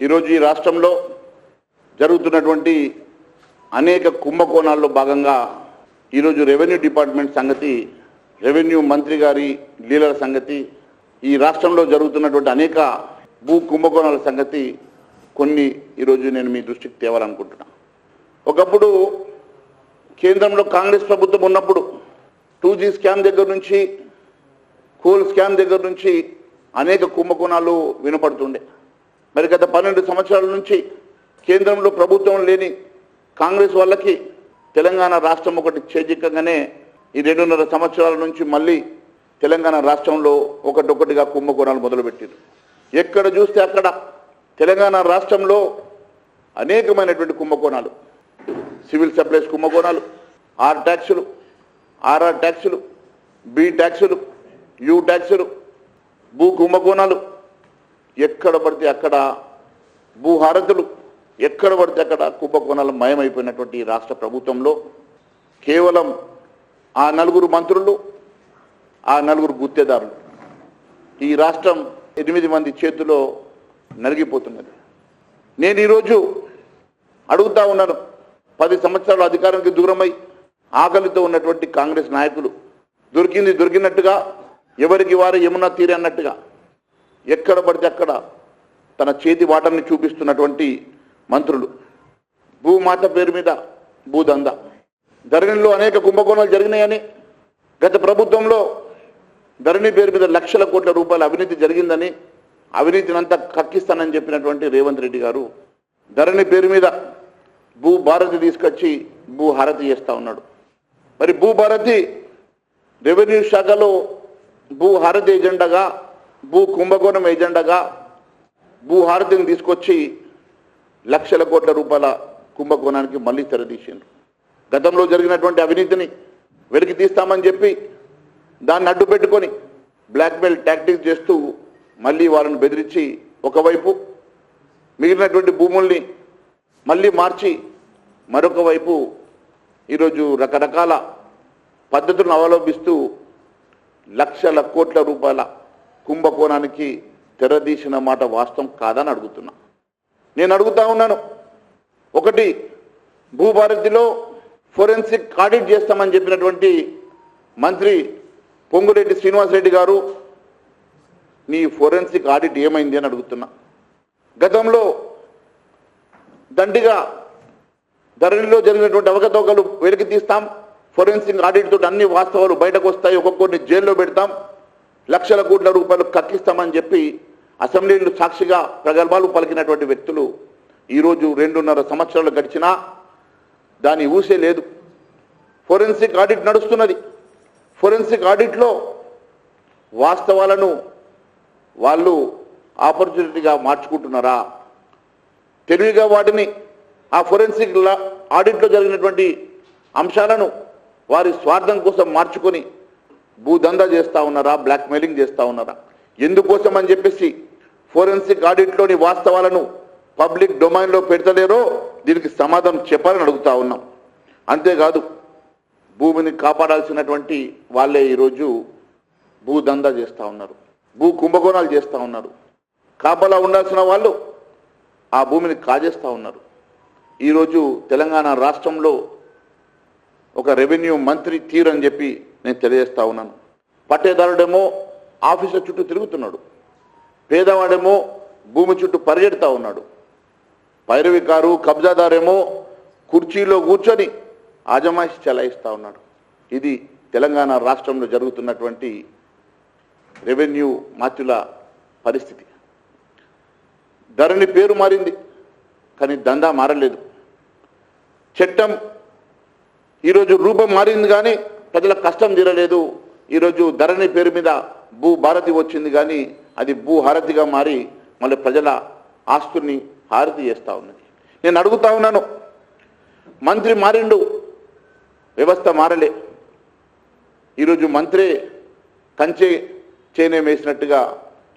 ఈరోజు ఈ రాష్ట్రంలో జరుగుతున్నటువంటి అనేక కుంభకోణాల్లో భాగంగా ఈరోజు రెవెన్యూ డిపార్ట్మెంట్ సంగతి, రెవెన్యూ మంత్రి గారి లీలల సంగతి, ఈ రాష్ట్రంలో జరుగుతున్నటువంటి అనేక భూ కుంభకోణాల సంగతి కొన్ని ఈరోజు నేను మీ దృష్టికి తేవాలనుకుంటున్నా. ఒకప్పుడు కేంద్రంలో కాంగ్రెస్ ప్రభుత్వం ఉన్నప్పుడు 2G స్కామ్ దగ్గర నుంచి, కోల్ స్కామ్ దగ్గర నుంచి అనేక కుంభకోణాలు వినపడుతుండే. మరి గత 12 సంవత్సరాల నుంచి కేంద్రంలో ప్రభుత్వం లేని కాంగ్రెస్ వాళ్ళకి తెలంగాణ రాష్ట్రం ఒకటి చేజిక్కగానే ఈ 2.5 సంవత్సరాల నుంచి మళ్ళీ తెలంగాణ రాష్ట్రంలో ఒకటొకటిగా కుంభకోణాలు మొదలుపెట్టారు. ఎక్కడ చూస్తే అక్కడ తెలంగాణ రాష్ట్రంలో అనేకమైనటువంటి కుంభకోణాలు, సివిల్ సప్లైస్ కుంభకోణాలు, ఆర్ ట్యాక్సులు, ఆర్ఆర్ ట్యాక్సులు, బి ట్యాక్సులు, యూ ట్యాక్సులు, భూ కుంభకోణాలు, ఎక్కడ పడితే అక్కడ భూహారతులు, ఎక్కడ పడితే అక్కడ కుంభకోణాలు మయమైపోయినటువంటి ఈ రాష్ట్ర ప్రభుత్వంలో కేవలం ఆ 4 మంత్రులు, ఆ 4 గుత్తేదారులు, ఈ రాష్ట్రం 8 మంది చేతిలో నలిగిపోతున్నది. నేను ఈరోజు అడుగుతా ఉన్నాను, 10 సంవత్సరాలు అధికారానికి దూరమై ఆకలితో ఉన్నటువంటి కాంగ్రెస్ నాయకులు దొరికింది దొరికినట్టుగా, ఎవరికి వారు యమునా తీరే అన్నట్టుగా ఎక్కడ పడితే అక్కడ తన చేతి వాటర్ని చూపిస్తున్నటువంటి మంత్రులు, భూమాత పేరు మీద భూదందా, ధరణిలో అనేక కుంభకోణాలు జరిగినాయని, గత ప్రభుత్వంలో ధరణి పేరు మీద లక్షల కోట్ల రూపాయల అవినీతి జరిగిందని, అవినీతిని అంతా కక్కిస్తానని చెప్పినటువంటి రేవంత్ రెడ్డి గారు ధరణి పేరు మీద భూభారతి తీసుకొచ్చి భూహారతి చేస్తూ ఉన్నాడు. మరి భూభారతి రెవెన్యూ శాఖలో భూహారతి ఏజెండాగా, భూ కుంభకోణం ఏజెండాగా భూహారతిని తీసుకొచ్చి లక్షల కోట్ల రూపాయల కుంభకోణానికి మళ్ళీ తెరదీసిండ్రు. గతంలో జరిగినటువంటి అవినీతిని వెలికి తీస్తామని చెప్పి దాన్ని అడ్డు పెట్టుకొని బ్లాక్మెయిల్ టాక్టిక్స్ చేస్తూ మళ్ళీ వాళ్ళని బెదిరించి ఒకవైపు మిగిలినటువంటి భూముల్ని మళ్ళీ మార్చి మరొక వైపు ఈరోజు రకరకాల పద్ధతులను అవలంబిస్తూ లక్షల కోట్ల రూపాయల కుంభకోణానికి తెరదీసిన మాట వాస్తవం కాదని అడుగుతున్నా. నేను అడుగుతా ఉన్నాను, ఒకటి భూభారతిలో ఫోరెన్సిక్ ఆడిట్ చేస్తామని చెప్పినటువంటి మంత్రి పొంగులేటి శ్రీనివాసరెడ్డి గారు, నీ ఫోరెన్సిక్ ఆడిట్ ఏమైంది అని అడుగుతున్నా. గతంలో దండిగా ధరణిలో జరిగినటువంటి అవకతవకలు వెలికి తీస్తాం, ఫోరెన్సిక్ ఆడిట్ తోటి అన్ని వాస్తవాలు బయటకు వస్తాయి, ఒక్కొక్కరిని జైల్లో పెడతాం, లక్షల కోట్ల రూపాయలు కక్కిస్తామని చెప్పి అసెంబ్లీలో సాక్షిగా ప్రగల్భాలు పలికినటువంటి వ్యక్తులు ఈరోజు 2.5 సంవత్సరాలు గడిచినా దాని ఊసే లేదు. ఫోరెన్సిక్ ఆడిట్ నడుస్తున్నది. ఫోరెన్సిక్ ఆడిట్లో వాస్తవాలను వాళ్ళు ఆపర్చునిటీగా మార్చుకుంటున్నారా? తెలివిగా వాటిని ఆ ఫోరెన్సిక్ ఆడిట్లో జరిగినటువంటి అంశాలను వారి స్వార్థం కోసం మార్చుకొని భూదందా చేస్తూ ఉన్నారా? బ్లాక్మెయిలింగ్ చేస్తూ ఉన్నారా? ఎందుకోసం అని చెప్పేసి ఫోరెన్సిక్ ఆడిట్లోని వాస్తవాలను పబ్లిక్ డొమైన్లో పెడతలేరో దీనికి సమాధానం చెప్పాలని అడుగుతా ఉన్నాం. అంతేకాదు, భూమిని కాపాడాల్సినటువంటి వాళ్ళే ఈరోజు భూదందా చేస్తూ ఉన్నారు, భూ కుంభకోణాలు చేస్తూ ఉన్నారు. కాపలా ఉండాల్సిన వాళ్ళు ఆ భూమిని కాజేస్తూ ఉన్నారు. ఈరోజు తెలంగాణ రాష్ట్రంలో ఒక రెవెన్యూ మంత్రి తీరని చెప్పి నేను తెలియజేస్తా ఉన్నాను. పట్టేదారుడేమో ఆఫీసుల చుట్టూ తిరుగుతున్నాడు, పేదవాడేమో భూమి చుట్టూ పరిగెడుతూ ఉన్నాడు, పైరవికారు కబ్జాదారేమో కుర్చీలో కూర్చొని ఆజమాయిషి చెలాయిస్తూ ఉన్నాడు. ఇది తెలంగాణ రాష్ట్రంలో జరుగుతున్నటువంటి రెవెన్యూ మాత్యుల పరిస్థితి. ధరణి పేరు మారింది కానీ దందా మారలేదు. చట్టం ఈరోజు రూపం మారింది కానీ ప్రజల కష్టం తీరలేదు. ఈరోజు ధరణి పేరు మీద భూభారతి వచ్చింది కానీ అది భూహారతిగా మారి మళ్ళీ ప్రజల ఆస్తుల్ని హారతి చేస్తూ ఉన్నది. నేను అడుగుతా ఉన్నాను, మంత్రి మారిండు, వ్యవస్థ మారలే. ఈరోజు మంత్రి కంచె చేనే వేసినట్టుగా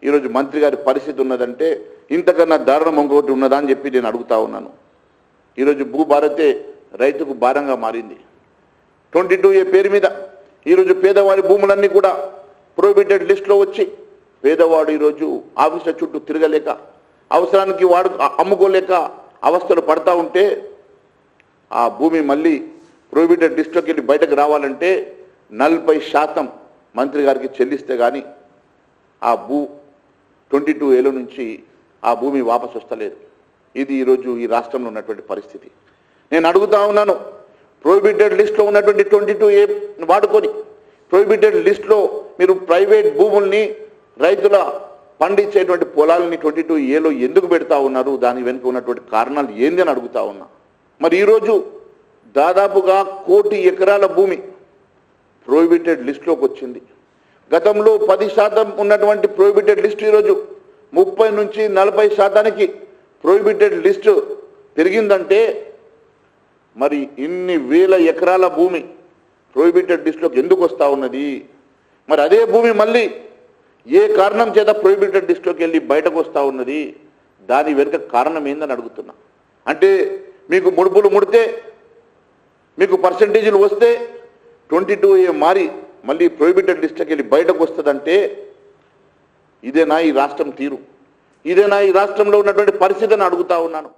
ఈరోజు మంత్రి గారి పరిస్థితి ఉన్నదంటే ఇంతకన్నా దారుణం ఇంకొకటి ఉన్నదా అని చెప్పి నేను అడుగుతా ఉన్నాను. ఈరోజు భూభారతే రైతుకు భారంగా మారింది. 22A పేరు మీద ఈరోజు పేదవాడి భూములన్నీ కూడా ప్రొహిబిటెడ్ లిస్టులో వచ్చి పేదవాడు ఈరోజు ఆఫీసుల చుట్టూ తిరగలేక అవసరానికి వాడు అమ్ముకోలేక అవస్థలు పడతా ఉంటే ఆ భూమి మళ్ళీ ప్రొహిబిటెడ్ లిస్టులోకి వెళ్ళి బయటకు రావాలంటే 40% మంత్రి గారికి చెల్లిస్తే కానీ ఆ 22A నుంచి ఆ భూమి వాపసు వస్తలేదు. ఇది ఈరోజు ఈ రాష్ట్రంలో ఉన్నటువంటి పరిస్థితి. నేను అడుగుతా ఉన్నాను, ప్రొహిబిటెడ్ లిస్టులో ఉన్నటువంటి 22A వాడుకొని ప్రొహిబిటెడ్ లిస్టులో మీరు ప్రైవేట్ భూముల్ని రైతుల పండించేటువంటి పొలాలని 22A ఎందుకు పెడతా ఉన్నారు? దాని వెనుక ఉన్నటువంటి కారణాలు ఏంది అని అడుగుతా ఉన్నా. మరి ఈరోజు దాదాపుగా 1 కోటి ఎకరాల భూమి ప్రొహిబిటెడ్ లిస్టులోకి వచ్చింది. గతంలో 10% ఉన్నటువంటి ప్రొహిబిటెడ్ లిస్టు ఈరోజు 30 నుంచి 40% ప్రొహిబిటెడ్ లిస్టు పెరిగిందంటే మరి ఇన్ని వేల ఎకరాల భూమి ప్రొహిబిటెడ్ లిస్టులోకి ఎందుకు వస్తూ ఉన్నది? మరి అదే భూమి మళ్ళీ ఏ కారణం చేత ప్రొహిబిటెడ్ లిస్టులోకి వెళ్ళి బయటకు వస్తూ ఉన్నది? దాని వెనుక కారణం ఏందని అడుగుతున్నా. అంటే మీకు ముడుపులు ముడితే మీకు పర్సంటేజీలు వస్తే 22A మారి మళ్ళీ ప్రొహిబిటెడ్ లిస్టులోకి వెళ్ళి బయటకు వస్తుందంటే ఇదేనా ఈ రాష్ట్రం తీరు? ఇదేనా ఈ రాష్ట్రంలో ఉన్నటువంటి పరిస్థితిని అడుగుతా ఉన్నాను.